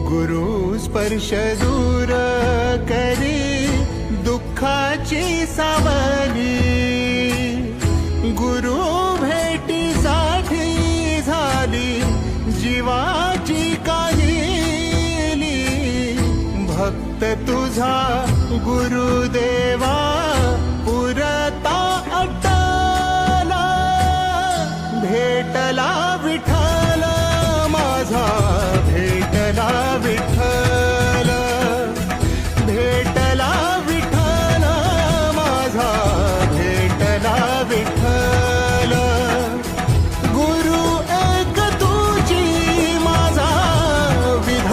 गुरु स्पर्श दूर करी दुःखाची सावली, गुरु भेटीसाठी झाली जीवाची काहिली। भक्त तुझा गुरुदेवा पुरता अटला, भेटला विठ्ठला